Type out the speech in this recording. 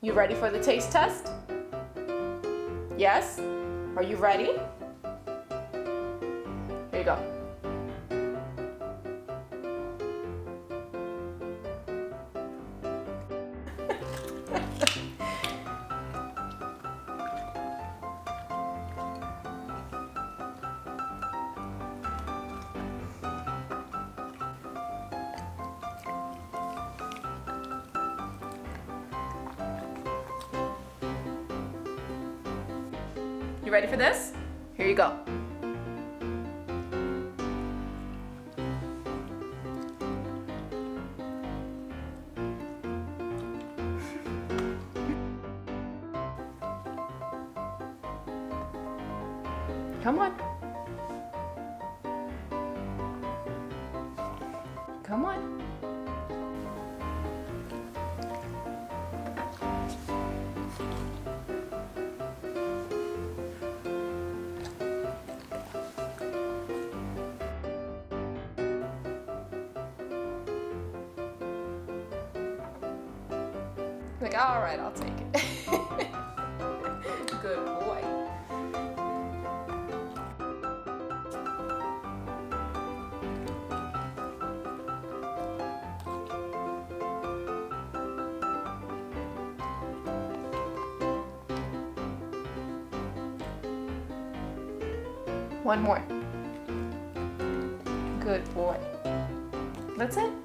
You ready for the taste test? Yes? Are you ready? Here you go. You ready for this? Here you go. Come on. Come on. Like, all right, I'll take it. Good boy. One more. Good boy. That's it.